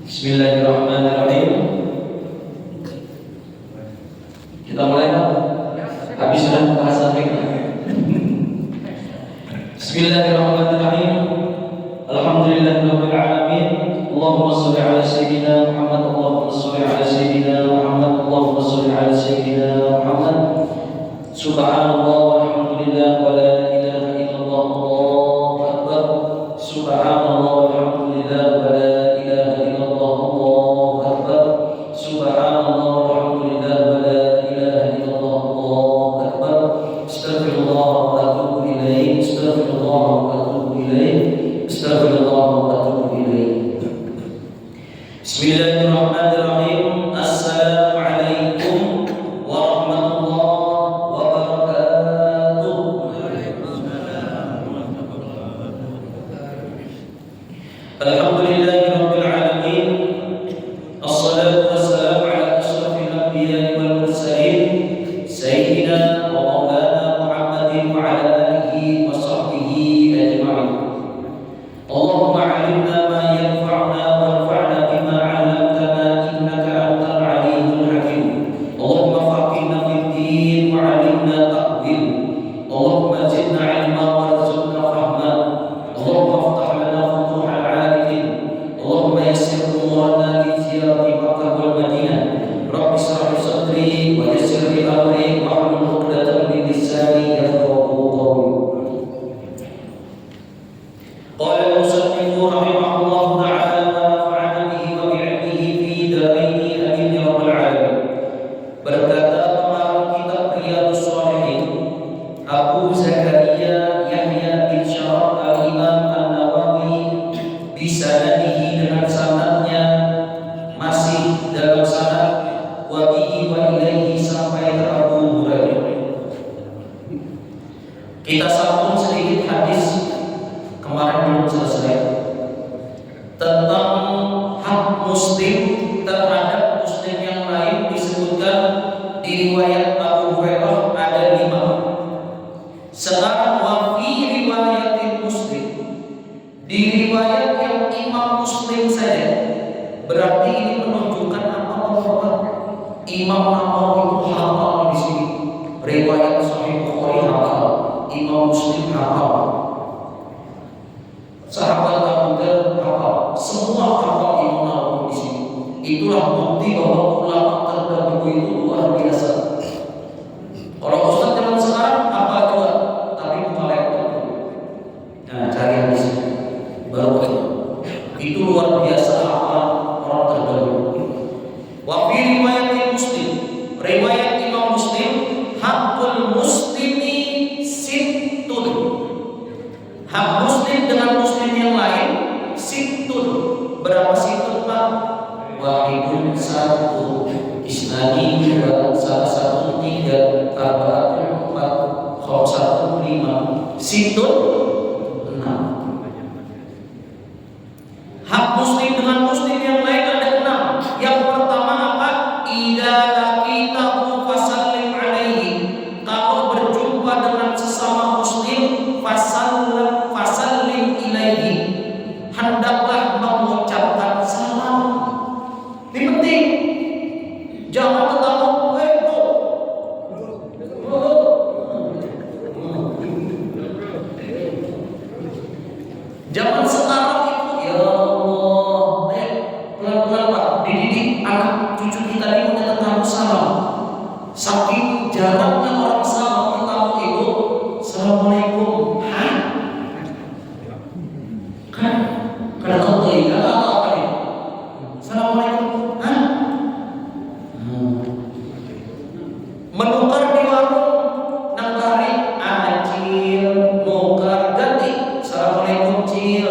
Bismillahirrahmanirrahim. Kita mulai kan? Habis sudah bahasa fikih. Bismillahirrahmanirrahim. Alhamdulillahirabbil alamin. Allahumma shalli ala sayyidina Muhammad. Allahumma shalli ala sayyidina Muhammad. Allahumma shalli ala sayyidina Muhammad. Subhanallah walhamdulillah wa la ilaha illallah. Allahu akbar. Subhanallah walhamdulillah wa la Bismillahirrahmanirrahim. Assalamualaikum warahmatullahi wabarakatuh. Alhamdulillahirabbil alamin. Assalatu wassalamu ala asyrafil anbiya'i wal mursalin sayyidina wa maulana Muhammadin wa ala alihi wa sahbihi ajma'in. Allahumma 'allimna ma yanfa'una wanfa'na bima 'allamtana innaka antal 'alimul hakim. Allahumma faqihna fid din wa 'allimna ta'wil. Allahumma zidna 'ilma warzuqna fahma. Allahumma iftah lana futuhal 'arifin. Allahumma yassir umurana li ziyarati Makkah wal Madinah. Rabbi shrah li sadri wa yassir li amri wahlul 'uqdatam min lisani yafqahu qawli. Qala al-musannif rahimahullahu ta'ala wa nafa'ana bihi wa bi'ilmihi fi daraini amin ya rabbal alamin. Berkata pengarang kitab Riyadhus Shalihin Abu Zakaria Yahya bin Syaraf al-Imam An-Nawawi bisanadihi dengan sanadnya masih dalam sanad wa bihi wa ilaihi sampai ke Abu Hurairah. Kita sambung sedikit hadis kemarin belum selesai tentang hak muslim terhadap muslim yang lain. Disebutkan di riwayat Abu Hurairah ada 5. Sekarang wa fi riwayatin muslim, di riwayat yang Imam Muslim saja. Berarti ini menunjukkan apa bahwa Imam Nawawi itu hafal di sini. Riwayat Sahih Bukhari hafal, Imam Muslim hafal, sahabat Abu Dhar hafal, semua hafal Imam Nawawi di sini. Itulah bukti bahwa ulama terdahulu itu luar biasa. Kalau ustaz zaman sekarang apa juga, tapi bukan laptop. Nah, cari yang di sini baru itu luar biasa hafal orang terdahulu. Wa fi riwayat Muslim, riwayat Imam Muslim, hakul muslimi sittun. Hak muslim dengan muslim yang lain sittun. Berapa sittun, Pak? Wahidun satu, isnani dua, salah satu tiga, arba'atun empat, khamsatun lima, sittun 6. Hak muslim dengan muslim yang lain ada 6. Yang pertama apa? Idza laqitahu fasallim alaihi. Kalau berjumpa dengan sesama muslim, fasallim ilaihi, hendaklah mengucapkan salam. Ini penting. Jangan ketemu bro. Jangan sekarang itu ya Allah, pelan-pelan Pak, dididik anak cucu kita ini punya tetamu salam. Saking jarangnya orang salam tetamu itu, assalamualaikum. Hah? Kan? Karena kau telinga atau apa nih? Assalamualaikum. Hah? Menukar di warung nang kari acil, nukar ganti. Assalamualaikum cil.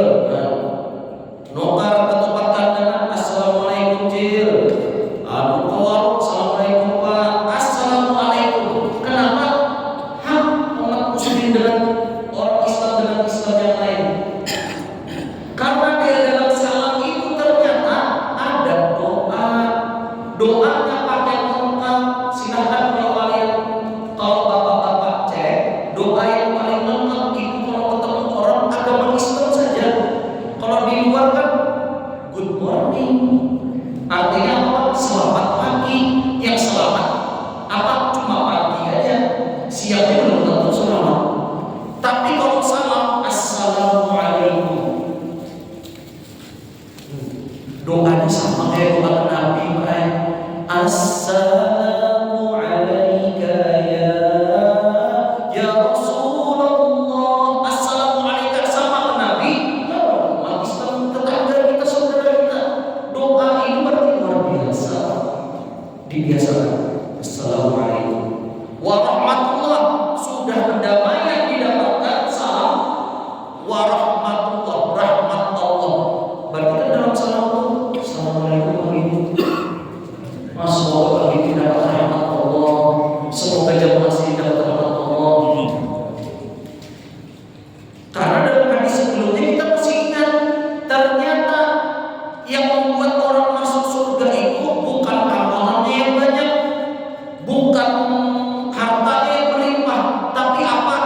Doanya sama kayak doa Nabi, Assalamu alaika ya Rasulullah. Assalamu alaika sama Nabi. Umat Islam tetangga kita, saudara kita. Doa ini berarti luar biasa. Dibiasakan. Assalamualaikum warahmatullah. Sudah pendamaian didapatkan, salam warahmatullah, rahmat Allah. Berarti kan dalam salam itu Assalamualaikum Semoga bagi kita dapat rahmat Allah. Semoga jemaah sini dapat rahmat Allah. Karena dalam hadis sebelumnya kita masih ingat, ternyata yang membuat orang masuk surga itu bukan amalannya yang banyak, bukan hartanya yang berlimpah, tapi apa?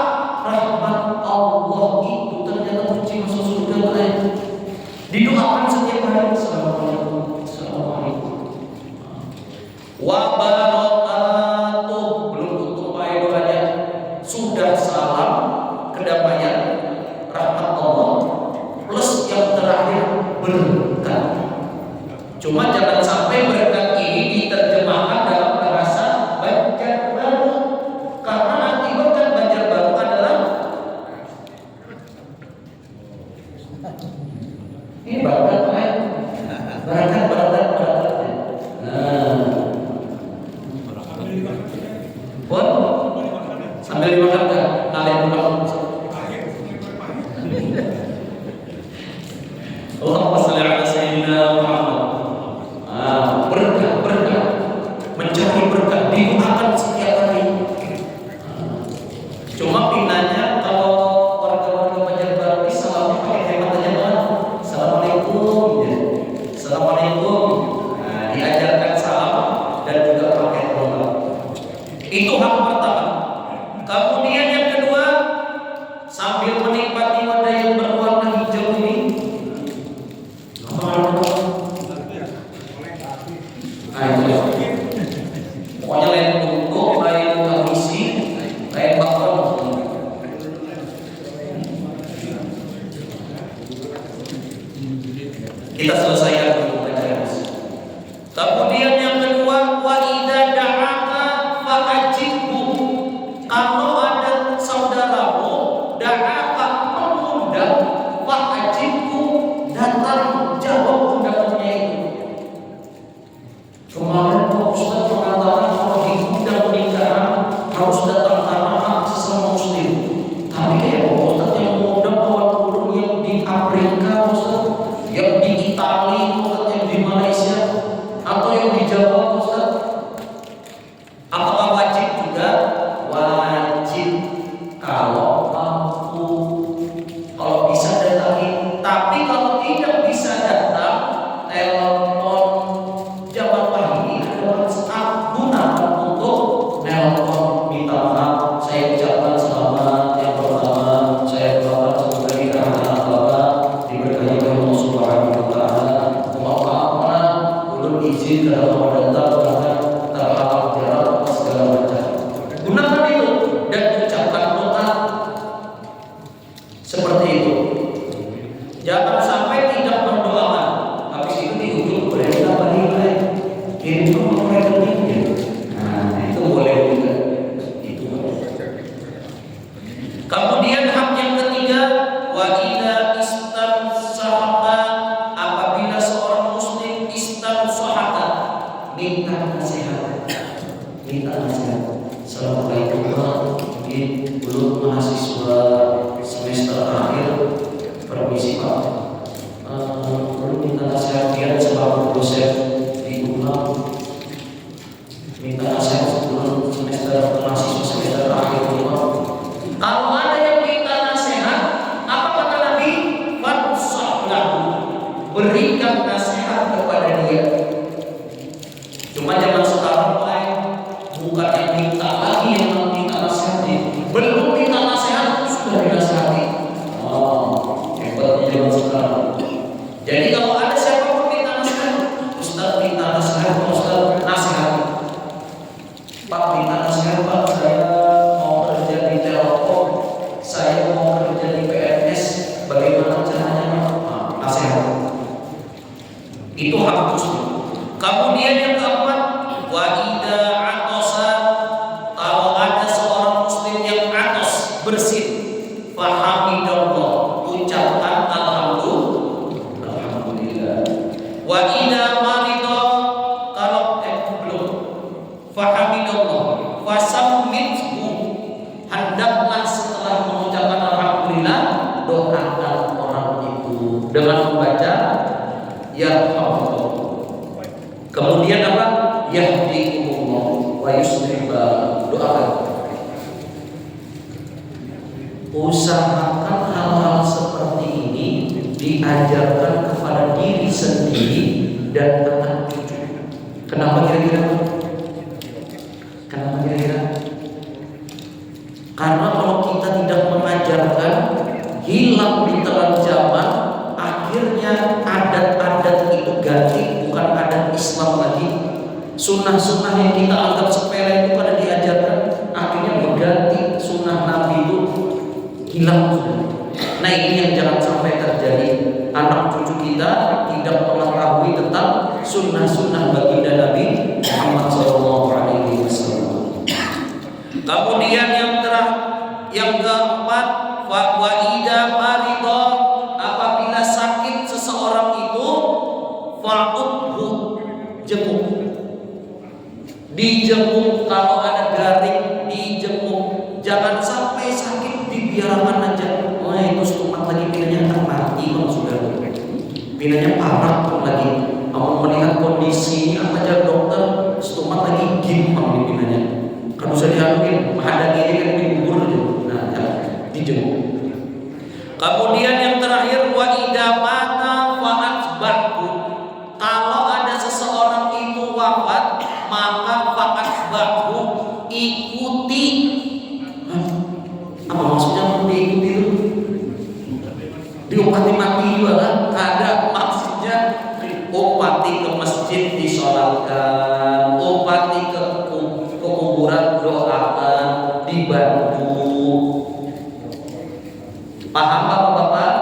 Rahmat Allah itu ternyata kunci masuk surga. Didoakan setiap hari. Assalamualaikum, assalamualaikum. Wa barakatuh, belum tutup ayat doanya. Sudah salam, kedamaian, rahmat Allah, plus yang terakhir berkat. Cuma jangan sampai berkat ini diterjemahkan dalam bahasa Banjarbaru, karena arti berkat Banjarbaru adalah ini berkat, berkat. Sambil dimakan kan? Kalian makan. Allahumma shalli ala sayyidina Muhammad. Berkah, mencari berkah didoakan setiap hari. Cuma pinanya kalau warga-warga Banjarbaru ini salamnya pakai hemat aja kan? Assalamualaikum, ya. Assalamualaikum. Diajarkan salam dan juga pakai doa. Itu hak pertama. Kemudian yang kedua, sambil menikmati wadah yang berwarna hijau ini, pokoknya lain untuk, lain komisi, lain bakal. Kita selesaikan dulu pelajaran. Kemudian yang kedua, wa idza da'aka fa'ajibhu. Kalau ada saudaramu da'aka mengundang, fa'ajibhu, datang jawab undangannya itu. Kemarin Pak Ustaz mengatakan kalau diundang pernikahan harus datang karena hak sesama muslim. Tapi kayak Pak Ustaz yang mengundang kawan turun yang di Afrika, Ustaz, yang di Italia, Ustaz, yang di Malaysia, atau yang di Jawa, Ustaz. Apakah wajib juga? Wajib kalau mampu, kalau bisa datangi. Tapi kalau tidak bisa datang, telepon. Zaman pagi ada WhatsApp, gunakan untuk telepon, minta maaf, saya ucapkan selamat. Yang pertama, saya doakan semoga dikatakan Bapak diberkahi oleh Allah Subhanahu wa Ta'ala. Maaf, ulun izin dalam mendatang bahkan terhalang jarak segala macam. Gunakan itu dan ucapkan doa seperti itu. Jangan sampai tidak berdoakan. Habis itu di ujung boleh ditambahin kirim nomor rekeningnya. Nah, itu boleh juga. Itu boleh. Kemudian hak yang ketiga, wa idza istansahaka, apabila seorang muslim istansahaka, minta nasihat. Assalamualaikum warahmatullahi, belum mahasiswa semester akhir, permisi Pak, belum minta nasihat dia sebagai dosen di UNAM, minta nasihat sebelum mahasiswa semester akhir UNAM. Kalau ada yang minta nasihat, apa kata Nabi? Fansahlahu, berikan nasihat kepada dia. Cuma zaman sekarang bukan yang minta lagi, yang minta nasihatnya. Belum minta nasihat sudah dinasihati. Hebatnya zaman sekarang. Jadi kalau ada siapapun minta nasihat, Ustaz minta nasihat, Ustaz nasihat. Pak minta nasihat, Pak, saya mau kerja di Telkom, saya mau kerja di PNS, bagaimana caranya? Nasihat. Itu Itu hak muslim. Kemudian yang keempat, wa idza atasa, kalau ada seorang muslim yang atos, bersin, fahamidallah, ucapkan alhamdulillah. Wa idza marida, kalau belum, fahamidallah, fasammithu, hendaklah setelah mengucapkan alhamdulillah doakan orang itu dengan membaca yarhamullah. Kemudian apa? Yahdikumullah wa yuslih balakum. Doakan. Usahakan hal-hal seperti ini diajarkan kepada diri sendiri dan anak cucu. Kenapa kira-kira? Kenapa kira-kira? Karena kalau kita tidak mengajarkan, hilang di telan zaman, akhirnya adat-adat itu ganti, bukan adat Islam lagi. Sunnah-sunnah yang kita anggap sepele itu pada diajarkan, akhirnya berganti sunnah Nabi itu hilang sudah. Nah ini yang jangan sampai terjadi. Anak cucu kita tidak mengetahui tentang sunnah-sunnah baginda Nabi Muhammad SAW. Kemudian yang keempat, wa idza marida, apabila sakit seseorang itu, fa'udhu, jenguk. Dijenguk, kalau ada garing dijenguk. Jangan sampai sakit dibiarkan aja. Oh itu stomat lagi pinanya akan mati kalau sudah. Pinanya parah pun lagi. Mau melihat kondisi apa aja dokter, stomat lagi gimpang di pinanya. Kalau usah dihaluin, ada gini kan dikubur aja. Nah, ya, dijenguk. Kemudian yang terakhir, wa idza mata fa'atba'hu. Kalau ada seseorang itu wafat, maka fa'atba'hu, ikuti. Apa maksudnya diikuti itu? Diobati mati juga kan? Ada maksudnya obati ke masjid disolatkan, obati ke kuburan doakan, dibantu. Paham Bapak-bapak?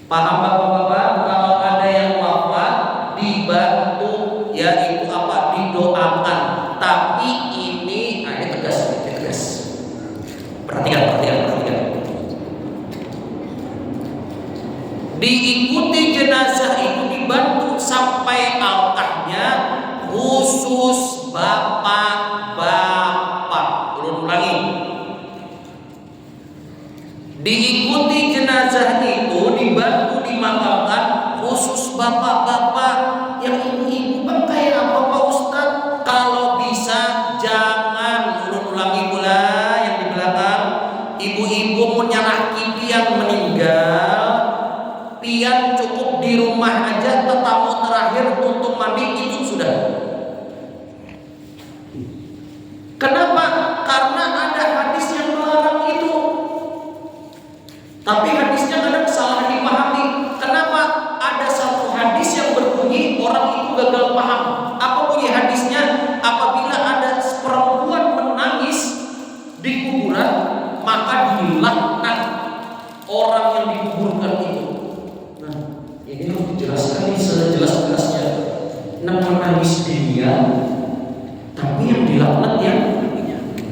Paham Bapak-bapak? Kalau ada yang wafat dibantu, yaitu apa? Didoakan. Tapi ini tegas. Perhatikan. Diikuti jenazah itu, dibantu sampai altarnya, khusus bapak-bapak. Ulangi. Diikuti jenazah itu, dibantu dimakamkan, khusus bapak-bapak. Yang ibu-ibu kan kayak apa Pak Ustadz? Kalau bisa jangan ulangi pula yang di belakang. Ibu-ibu menyalahkan yang meninggal, pian cukup di rumah aja, tetamu terakhir untuk mandi itu sudah. Kenapa? Karena ada hadis yang melarang itu. Tapi hadisnya kadang salah dipahami. Kenapa? Ada satu hadis yang berbunyi orang itu gagal paham. Apa bunyi hadisnya? Apabila ada perempuan menangis di kuburan, maka dilaknat orang yang dikuburkan itu. Nah, ini harus dijelaskan sejelas-jelasnya. Menangis dia, tapi yang dilaknat yang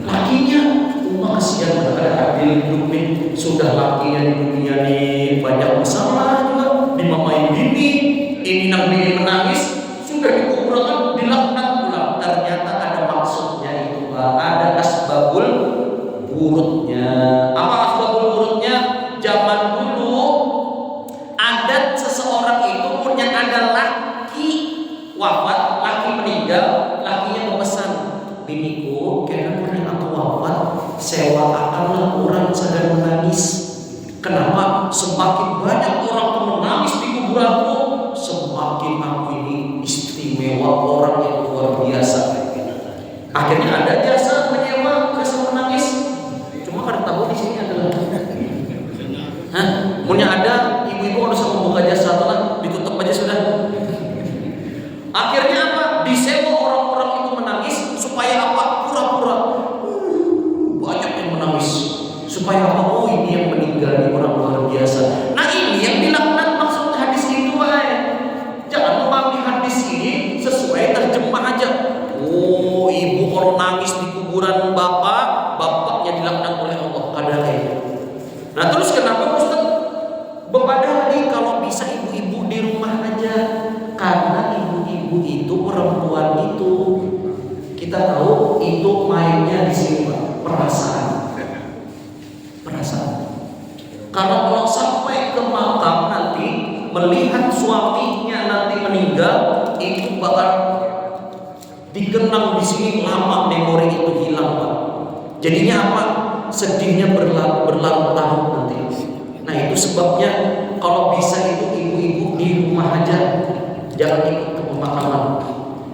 lakinya. Kasihan ada adil hidup nih, sudah lakinya di dunia nih banyak masalah juga, dimamain bini, ini nang bini menangis, sudah dikuburkan, dilaknat pulang. Ternyata ada maksudnya itu, ada asbabul wurudnya. Apa asbabul wurudnya? Zaman dulu adat seseorang itu punya, ada laki wafat, laki meninggal, lakinya memesan, biniku kira punya aku wafat, sewakanlah orang sedang menangis. Kenapa? Semakin banyak orang yang menangis di kuburanku, semakin aku ini istimewa, orang yang luar biasa. Akhirnya ada jasa menyewa jasa menangis. Cuma kan tahu di sini adalah, punya ada ibu-ibu harus membuka jasa telah ditutup aja sudah. Akhirnya apa? Disewa orang-orang itu menangis supaya apa? Pura-pura. Banyak yang menangis supaya apa? Oh ini yang meninggal, ini orang luar biasa. Nah ini yang dilaknat maksud hadis itu, itu perempuan itu kita tahu itu mainnya di sini Pak, perasaan. Karena kalau sampai ke makam nanti melihat suaminya nanti meninggal, itu bakal dikenang di sini lama, memori itu hilang Pak. Jadinya apa? Sedihnya berlarut-larut nanti. Nah itu sebabnya kalau bisa itu ibu-ibu di rumah aja, jangan ikut ke pemakaman.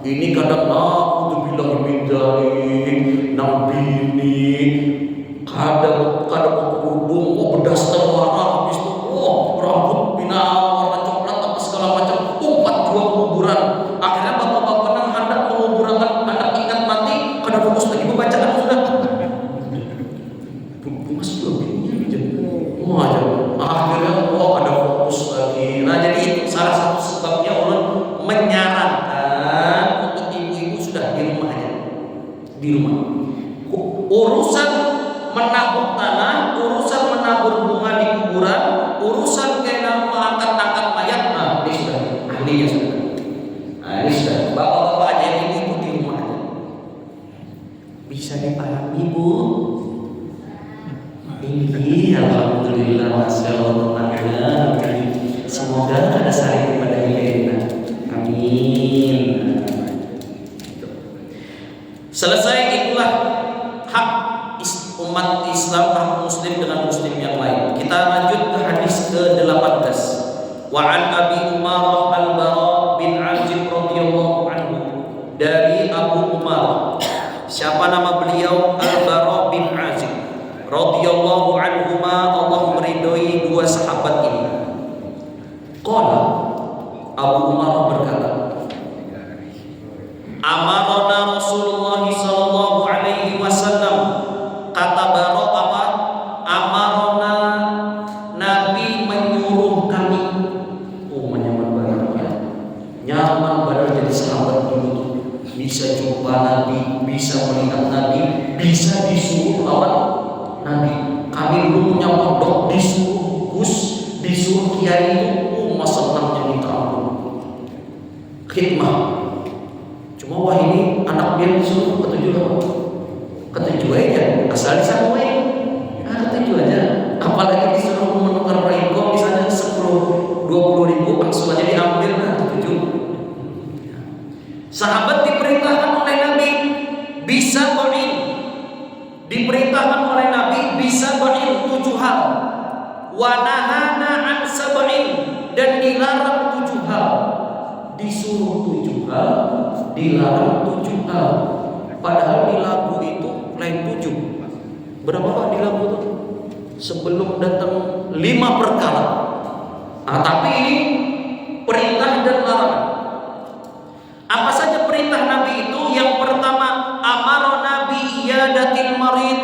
Ini kadang aku bilang bidari, nang bini, kadang berhubung, bedas terwarna, habis itu, rambut bina warna coklat apa segala macam, umpat dua penguburan. Akhirnya bapak-bapak nang hendak menguburkan anak ingat mati, kadang fokus lagi membacaan sudah. Mas juga bingung aja. Akhirnya ada fokus lagi. Nah jadi itu salah satu sebabnya ulun menyarankan untuk ibu-ibu sudah di rumah aja, di rumah. Urusan menabur tanah, urusan menabur bunga di kuburan, urusan kayak mengangkat-angkat mayat, nah ini sudah ahlinya sudah. Nah ini sudah bapak-bapak aja, ibu-ibu di rumah aja. Bisa dipahami Bu? Ini alhamdulillah, masya Allah, semoga ada sari kepada kita. Amin. Selesai, itulah hak umat Islam, hak muslim dengan muslim yang lain. Kita lanjut ke hadis ke-18. Wa an Abi Umarah al-Bara bin Azib radhiyallahu anhu, dari Abu Umarah. Siapa nama beliau? Al-Bara bin Azib radhiyallahu anhuma, Allah meridhoi dua sahabat ini. Qala, Abu Umarah berkata, amarona Rasulullah sallallahu alaihi wasallam, kata Bara apa? Amarona, Nabi menyuruh kami. Nyaman banget ya. Nyaman banget jadi sahabat dulu tuh. Bisa jumpa Nabi, bisa melihat Nabi, bisa disuruh lawan Nabi. Kami dulu punya pondok, disuruh Gus, disuruh Kiai itu, masa senangnya minta ampun. Khidmah. Cuma wah ini anak dia disuruh ketujuh apa? Ketujuh aja, asal disampaikan. Ketujuh aja. Apalagi disuruh menukar rego misalnya 10-20 ribu, langsung aja diambil, nah ketujuh. Sahabat diperintahkan oleh Nabi bisa ba'in. Diperintahkan oleh Nabi bisa ba'in 7 hal. Wa nahana an sab'in, dan dilarang 7 hal. Disuruh 7 hal, dilarang 7 hal. Padahal di lagu itu lain 7. Berapa Pak di lagu itu? Sebelum datang 5 perkara. Nah, tapi ini perintah dan larangan. Apa saja perintah Nabi itu? Yang pertama, amar Nabi iyadatil marid.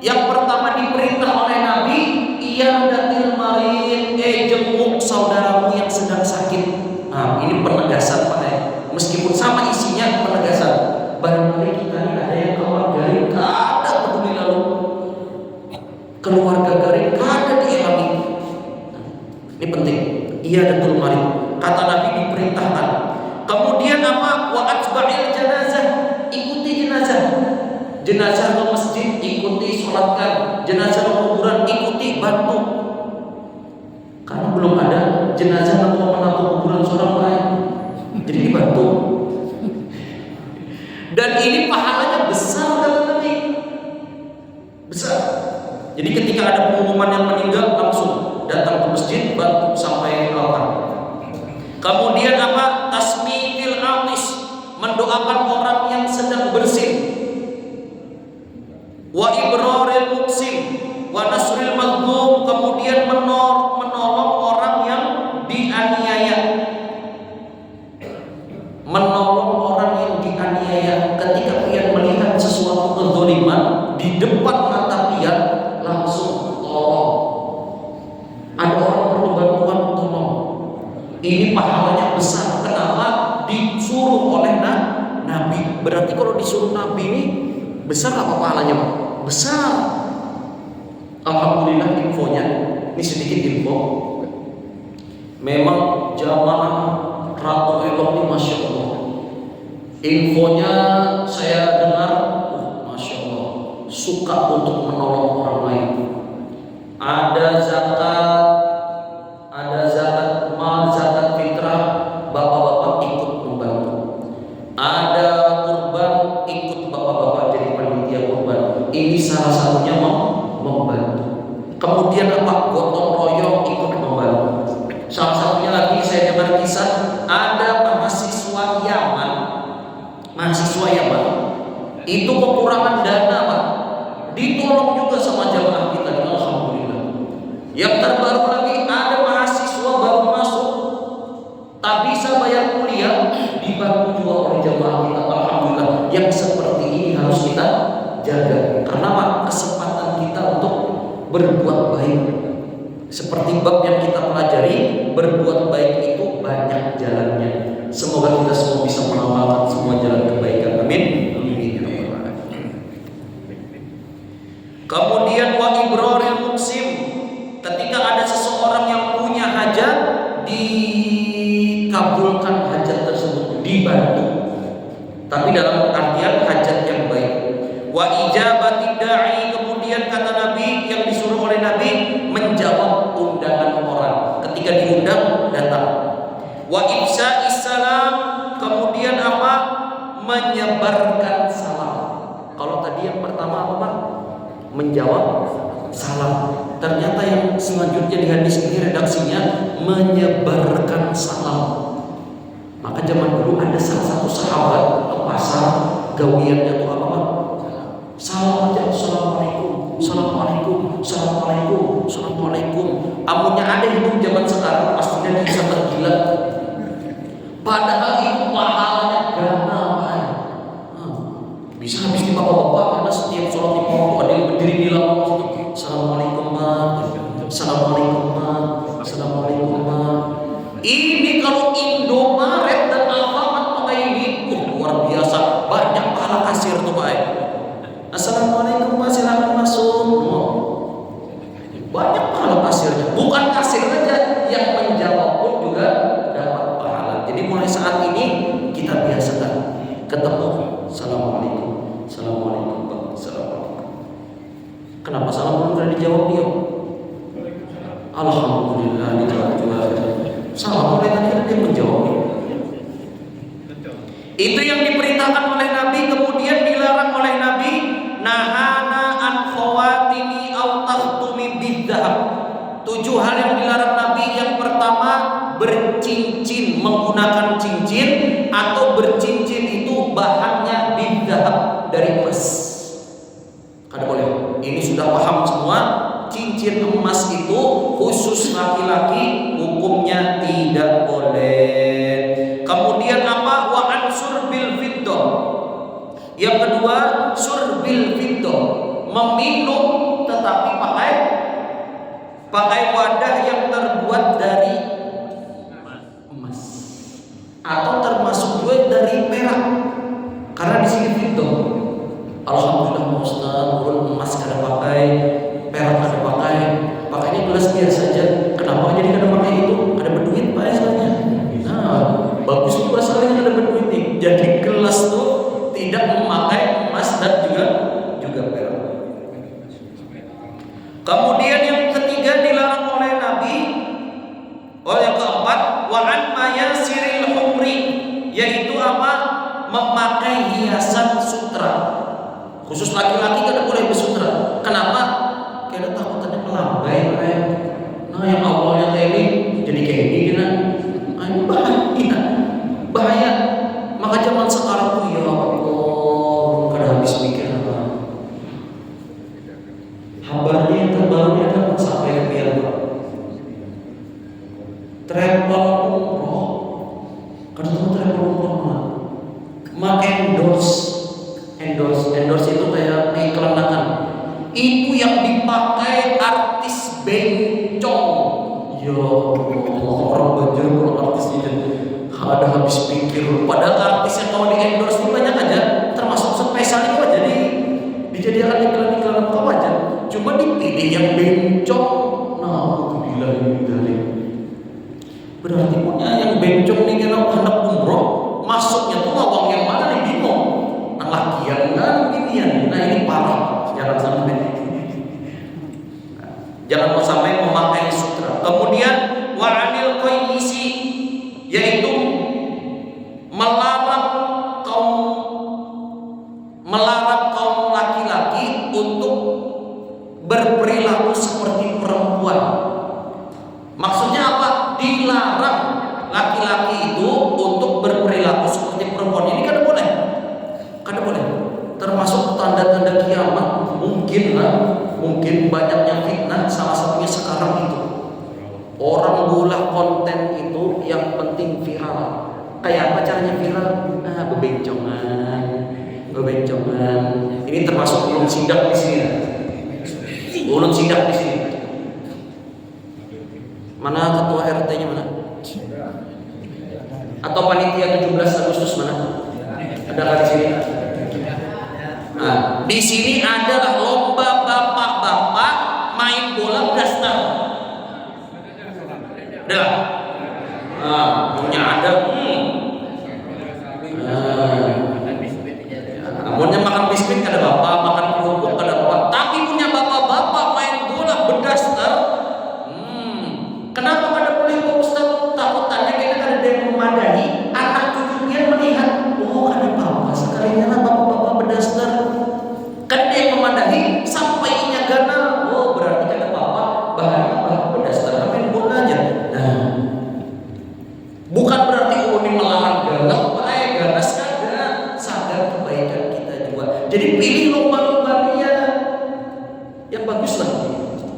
Yang pertama diperintah oleh Nabi iyadatil marid, jenguk saudaramu yang sedang sakit. Nah, ini penegasan Pak ya. Meskipun sama isinya penegasan. Barangkali kita ini ada yang keluar garing, ada peduli lalu. Keluarga garing, ada dialami. Ini penting. Iyadatul marid. Kata Nabi diperintahkan. Kemudian apa? Wa atba'il janazah, ikuti jenazah. Jenazah ke masjid, ikuti, sholatkan. Jenazah ke kuburan, ikuti, bantu. Karena belum ada jenazah yang mau menampung kuburan seorang lain, jadi dibantu. Dan ini pahalanya besar kata Nabi, besar. Jadi ketika ada pengumuman yang meninggal, langsung datang ke masjid, bantu sampai altar. Kemudian apa? Tasmitil atis, mendoakan orang yang sedang bersin. Wa ibraril muqsim, wa nasril mazlum, kemudian menolong orang yang dianiaya. Menolong orang yang dianiaya. Ketika pian melihat sesuatu kezaliman di depan mata pian, langsung tolong. Ada orang perlu bantuan, tolong. Ini pahalanya besar. Kenapa? Disuruh oleh Nabi. Berarti kalau disuruh Nabi ini besar apa pahalanya Pak? Besar. Alhamdulillah infonya. Ini sedikit info. Memang jamaah Ratu Elok ini Masya Allah Infonya saya dengar, Masya Allah, suka untuk menolong orang lain. Ada zakat mal, zakat fitrah, bapak-bapak ikut membantu. Ada kurban, ikut bapak-bapak jadi panitia kurban. Ini salah satunya membantu. Kemudian apa? Gotong royong ikut membantu. Salah satunya lagi saya dengar kisah, ada mahasiswa Yaman itu kekurangan dana, Pak. Ditolong juga sama jamaah kita, alhamdulillah. Yang terbaru lagi ada mahasiswa baru masuk tak bisa bayar kuliah, dibantu juga oleh jamaah kita, alhamdulillah. Yang seperti ini harus kita jaga. Karena Pak, kesempatan kita untuk berbuat baik. Seperti bab yang kita pelajari, berbuat baik itu banyak jalannya. Semoga kita semua bisa mengamalkan semua jalan kebaikan. Amin. Kemudian wa ibraril muksim, ketika ada seseorang yang punya hajat, dikabulkan hajat tersebut, dibantu. Tapi dalam artian hajat yang baik. Wa ijabati da'i, kemudian kata Nabi yang disuruh oleh Nabi menjawab undangan orang. Ketika diundang, datang. Wa ifsa'is salam, kemudian apa? Menyebarkan salam. Kalau tadi yang pertama apa, Pak? Menjawab salam. Ternyata yang selanjutnya di hadis ini redaksinya menyebarkan salam. Maka zaman dulu ada salah satu sahabat ke pasar, gawiannya tuh apa, Pak? Salam aja, assalamualaikum, assalamualaikum, assalamualaikum, assalamualaikum. Amunnya ada hidup zaman sekarang pastinya bisa tergila. Padahal itu pahalanya gana, Pak. Bisa habis di bapak-bapak karena setiap sholat di pokok ada yang berdiri di lawang situ. Assalamualaikum, Pak. Assalamualaikum, Pak. Assalamualaikum, Pak. Ini kalau Indomaret dan Alfamart pakai ini, luar biasa. Banyak pahala kasir tuh, Pak. Assalamualaikum, Pak, silakan masuk. Banyak pahala kasirnya. Bukan kasir aja, yang menjawab pun juga dapat pahala. Jadi mulai saat ini kita biasakan ketemu, assalamualaikum, assalamualaikum, Pak, assalamualaikum. Kenapa salam belum pernah dijawab dia? Alhamdulillah dijawab juga. Salam mulai tadi ada yang menjawab. Itu yang diperintahkan oleh Nabi, kemudian dilarang oleh Nabi. Nahana an khawatimi au tahtumi bidzahab. 7 hal yang dilarang Nabi. Yang pertama, bercincin, menggunakan cincin atau bercincin itu bahannya bidzahab, dari emas. Kada boleh. Ini sudah paham semua. Cincin emas itu khusus laki-laki, hukumnya tidak boleh. Kemudian apa? Wa an surbil fiddah. Yang kedua, surbil fiddah, meminum tetapi pakai wadah yang terbuat dari emas atau termasuk juga dari perak. Karena di sini fiddah. Alhamdulillah Ustaz, urun emas kada pakai, perak kada pakai, pakainya gelas biasa saja. Kenapa jadi kada pakai itu? Ada berduit Pak soalnya. Nah, bagus juga soalnya kada berduit nih. Jadi gelas tuh tidak memakai emas dan juga perak. Kemudian yang ketiga dilarang oleh Nabi. Yang keempat, wa an mayasiril humri, yaitu apa? Memakai hiasan sutra. Khusus laki-laki kada boleh bersutra. Kenapa? Karena takutannya melambai, Pak. Nah, yang awalnya kayak ini jadi kayak ini kan. Nah, ini bahaya. Maka zaman sekarang tuh ya Allah, kada habis mikir apa. Kabarnya yang terbarunya kan sampai ke biar Pak. Travel umroh. Kada tahu travel umroh mana? Endorse itu kayak iklanakan. Itu yang dipakai artis bencong. Ya Allah, orang Banjar kalau artis ini ada habis pikir. Padahal artis yang kalau di endorse itu banyak aja, termasuk spesial itu aja dijadikan iklan-iklan apa aja. Cuma dipilih yang bencong. Nah, gila ini. Berarti punya yang bencong nih kan anak umroh. masuknya tuh uang yang mana nih, bingung. Nah lakian kan ginian. Nah ini parah, jangan sampai. Jangan sampai memakai sutra. Kemudian wa'anil qayyisi, yaitu melarang kaum laki-laki untuk berperilaku seperti perempuan. Maksudnya apa? Dilarang laki-laki itu untuk berperilaku seperti perempuan. Ini kan boleh. Kan boleh. Termasuk tanda-tanda kiamat. Mungkin banyaknya fitnah, salah satunya sekarang itu. Orang bola konten itu yang penting viral. Kayak apa caranya viral? Bebencongan. Ini termasuk ulun sidak di sini. Ulun sidak di sini. Mana ketua RT-nya mana? Atau panitia 17 Agustus mana? Ada di sini? Nah, di sini adalah lomba bapak-bapak main bola blaster. Udah. Punya ada. Namunnya makan biskuit kada bapak, makan kerupuk kada bapak. Tapi punya bapak-bapak main bola berdaster. Kenapa kada boleh Pak Ustaz? Takutannya kita kada ada yang memadai. Anak cucunya melihat, oh kada apa-apa. Sekalinya lah bapak-bapak berdaster. Kan dia yang memadai sampai inya ganal. Oh berarti kada apa-apa. Bahaya berdaster main bola aja. Nah, bukan berarti ini melarang galau. Ganas kada. Sadar kebaikan kita juga. Jadi pilih lomba-lomba yang bagus lah.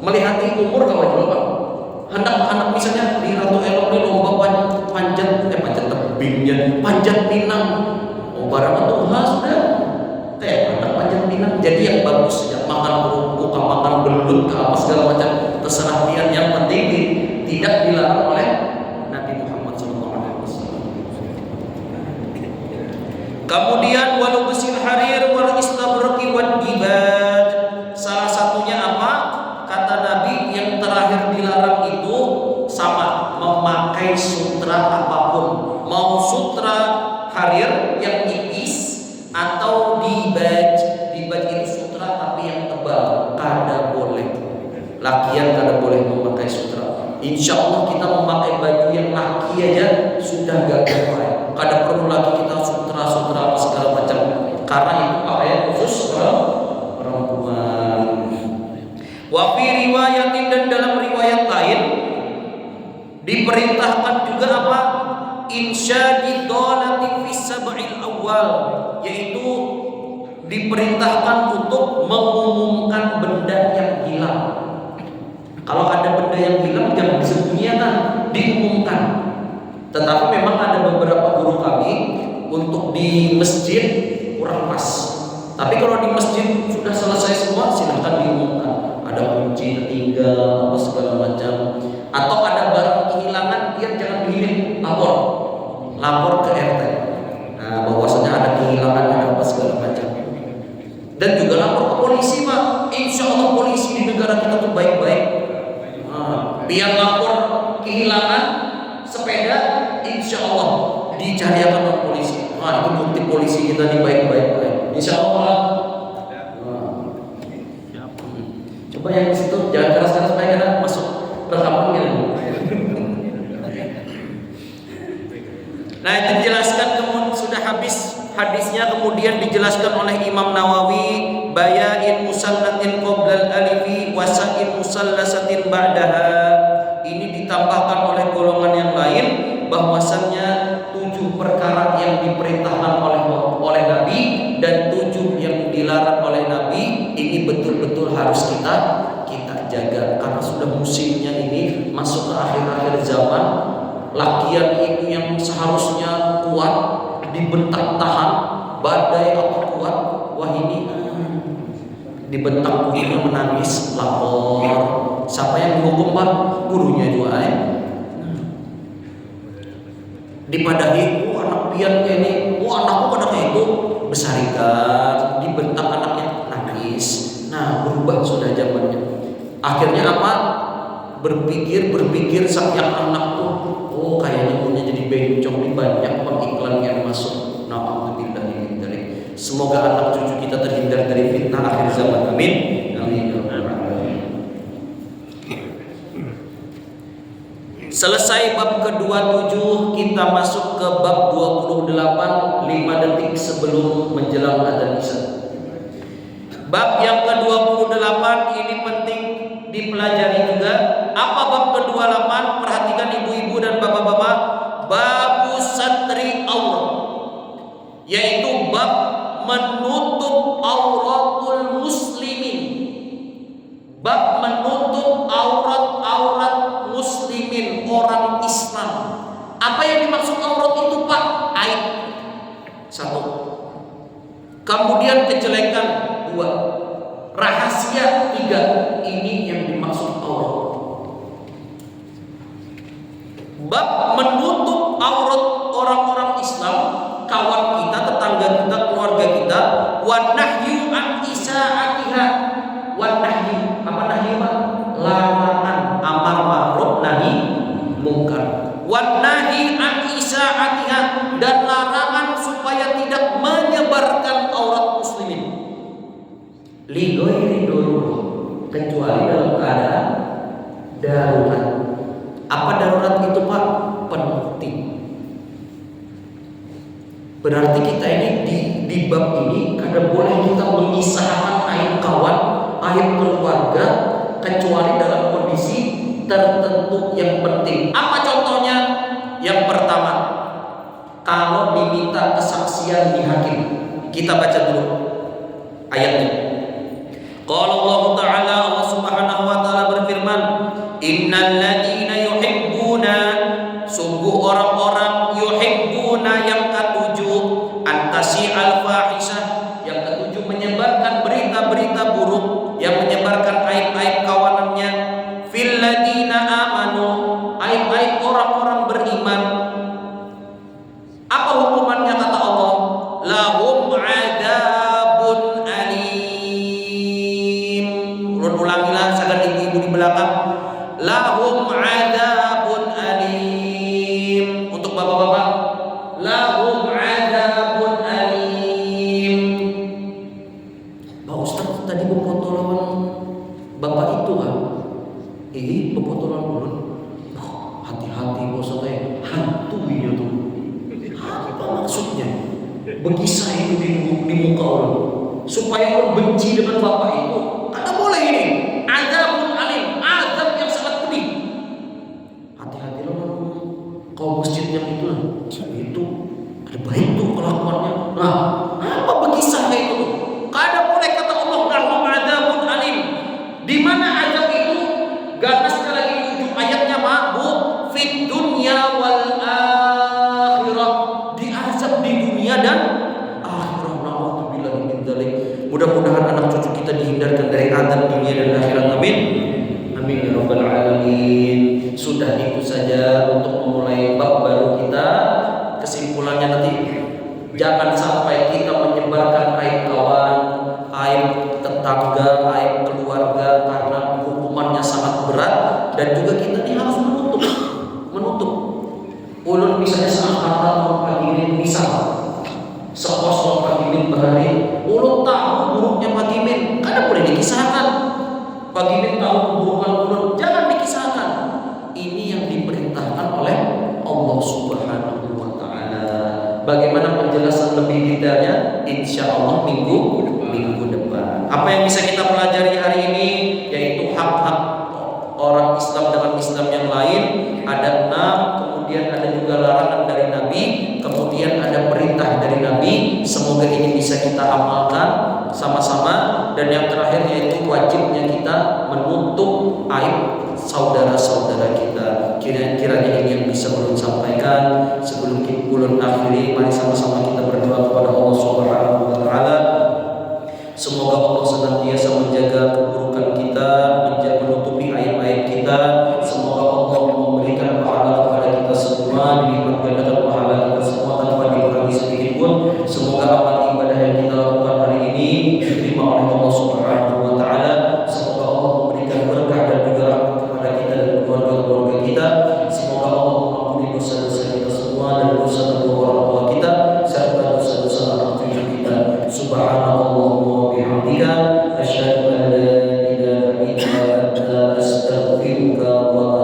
Melihat umur kawan juga. Anak-anak misalnya di Ratu Elok di lomba panjat tebingnya, panjat pinang. Oh barang itu sudah. Anak panjat pinang. Jadi yang bagus saja, makan kerupuk, makan belut, apa segala macam terserah dia. Yang penting tidak dilarang oleh Nabi Muhammad SAW. Kemudian walau besil harir wal istabraqi wad dibad. Salah satunya apa? Kata Nabi yang terakhir dilarang itu sama memakai sutra apapun. Mau sutra harir yang tipis atau dibaj. Dibaj itu sutra tapi yang tebal. Kada boleh. Lakian kada boleh memakai sutra. Insya Allah kita memakai baju yang laki aja sudah gagal. Kada perlu lagi kita sutra apa segala macam. Karena itu pakaian khusus perempuan. Wa fi riwayatin, dan dalam riwayat lain diperintahkan juga apa? Insyadi dhalati fi sab'il awal, yaitu diperintahkan untuk mengumumkan benda yang hilang. Kalau ada benda yang hilang jangan disembunyikan, diumumkan. Tetapi memang ada beberapa guru kami untuk di masjid kurang pas. Tapi kalau di masjid sudah selesai semua, silahkan diumumkan. Ada kunci tertinggal, apa segala macam. Atau ada barang kehilangan, dia jangan dihilang, lapor ke RT. Nah, bahwasanya ada kehilangan, ada apa segala macam. Dan juga lapor ke polisi, Pak. Insya Allah polisi di negara kita tuh baik-baik. Biar lapor kehilangan sepeda, insya Allah dicariakan oleh polisi. Itu bukti polisi kita di baik-baik. Insya Allah. Coba yang di situ jangan keras-keras supaya kita masuk rekaman gitu. Nah itu dijelaskan, kemudian sudah habis hadisnya, kemudian dijelaskan oleh Imam Nawawi, bayain musallatin qoblal alifi wasain musallasatin ba'daha. Ini ditambahkan oleh golongan yang lain bahwasannya 7 perkara yang diperintahkan oleh Nabi dan 7 yang dilarang oleh Nabi. Ini betul-betul harus kita jaga karena sudah musimnya ini masuk ke akhir-akhir zaman. Lakian itu yang seharusnya kuat dibentak tahan badai apa kuat, wah ini dibentak gurunya menangis lapor. Siapa yang dihukum Pak? Gurunya juga ya. Dipadahi, anak pian kayak ini, anakku pada kayak itu besarikan, dibentak anaknya nangis. Nah berubah sudah zamannya. Akhirnya apa? berpikir sang anak tuh, oh kayaknya punya jadi bencong nih, banyak iklan yang masuk. Na'udzubillah min dzalik. Semoga anak cucu kita terhindar dari fitnah akhir zaman. Amin. Amin. Selesai bab ke-27, kita masuk ke bab 28, 5 detik sebelum menjelang adzan Isya. Bab yang ke-28 ini penting dipelajari juga. Apa bab ke-28? Perhatikan ibu-ibu dan bapak-bapak. Babu satri aurat, yaitu bab menutup auratul muslimin. Bab menutup aurat-aurat muslimin, orang Islam. Apa yang dimaksud aurat itu, Pak? Aib. 1. Kemudian kejelekan 2. Rahasia 3. Ini yang dimaksud aurat. Bab menutup aurat orang-orang Islam, kawan kita, tetangga kita, keluarga kita. Wa nahyu an isaatiha. Wa nahyu, apa nahyu, Pak? Larangan, amar ma'ruf nahi mungkar. Wa nahi an isaatiha, dan larangan supaya tidak menyebarkan aurat muslimin. Li ghairi darurat, kecuali dalam keadaan darurat. Apa darurat itu, Pak? Penting. Berarti kita ini di bab ini kadang boleh kita mengisahkan aib kawan, aib keluarga, kecuali dalam kondisi tertentu yang penting. Apa contohnya? Yang pertama, kalau diminta kesaksian di hakim. Kita baca dulu ayatnya. Qala Allah Ta'ala, Allah Subhanahu wa taala berfirman, innal ladzina yuhibbuna, sungguh orang-orang, yuhibbuna yang ketujuh, antasi al-fahisyah, yang ketujuh menyebarkan berita-berita buruk, yang menyebarkan aib-aib kawanannya, fil ladzina amanu, aib-aib orang-orang beriman. Apa hukumannya kata Allah? Lahum adzabun alim. Ulangilah sagan ibu-ibu di belakang. Lahum adzabun alim. Untuk bapak-bapak, lahum adzabun alim. Pak Ustaz tadi bobotoh lawan bapak itu kan? Bobotoh lawan dulu. Hati-hati Pak Ustaz, hantu ini tuh. Apa maksudnya? Berkisah itu di muka orang supaya orang benci dengan bapak itu. Kada boleh ini. Adzabun alim, azab yang sangat pedih. Hati-hati loh kaum masjid yang itu lah. Itu ada baik tuh kelakuannya. Nah, apa berkisah kayak itu? Kada boleh kata Allah, lahum adzabun alim. Di mana azab itu? Ganas sekali lagi di ujung ayatnya, Bu. Fid dunya wal akhirah. Diazab di dunia dan akhirat. Na'udzubillah min dzalik. Mudah-mudahan anak cucu kita dihindarkan dari azab dunia dan akhirat. Amin. Amin ya rabbal alamin. Sudah itu saja untuk memulai bab baru kita. Kesimpulannya nanti, jangan sampai kita menyebarkan aib kawan, aib tetangga, aib keluarga, karena hukumannya sangat berat. Dan juga kita ini harus menutup. Ulun misalnya seangkatan orang pagimin, misal sekos orang pagimin berhari, ulun tahu buruknya pagimin, karena boleh dikisahkan. Pagimin tahu keburukan ulun, jangan dikisahkan. Ini yang diperintahkan oleh Allah Subhanahu wa taala. Bagaimana penjelasan lebih detailnya? Insya Allah minggu depan. Apa yang bisa kita pelajari hari ini? Yaitu hak-hak orang Islam dengan Islam yang lain. Ada 6, kemudian ada juga larangan dari Nabi, kemudian ada perintah dari Nabi. Semoga ini bisa kita amalkan sama-sama. Dan yang terakhir yaitu wajibnya kita menutup aib saudara-saudara kita. Kiranya ini yang bisa ulun sampaikan. Sebelum ulun akhiri, mari sama-sama kita berdoa kepada Allah Subhanahu wa taala. Semoga Allah senantiasa menjaga keburukan kita, menutupi aib-aib kita. Semoga Allah memberikan pahala kepada kita semua, dilipat gandakan pahala kita semua tanpa dikurangi sedikit pun. Semoga amal ibadah yang kita lakukan hari ini diterima oleh Allah Subhanahu wa taala. Semoga Allah memberikan berkah dan juga rahmat kepada kita dan anta astaghfiruka wa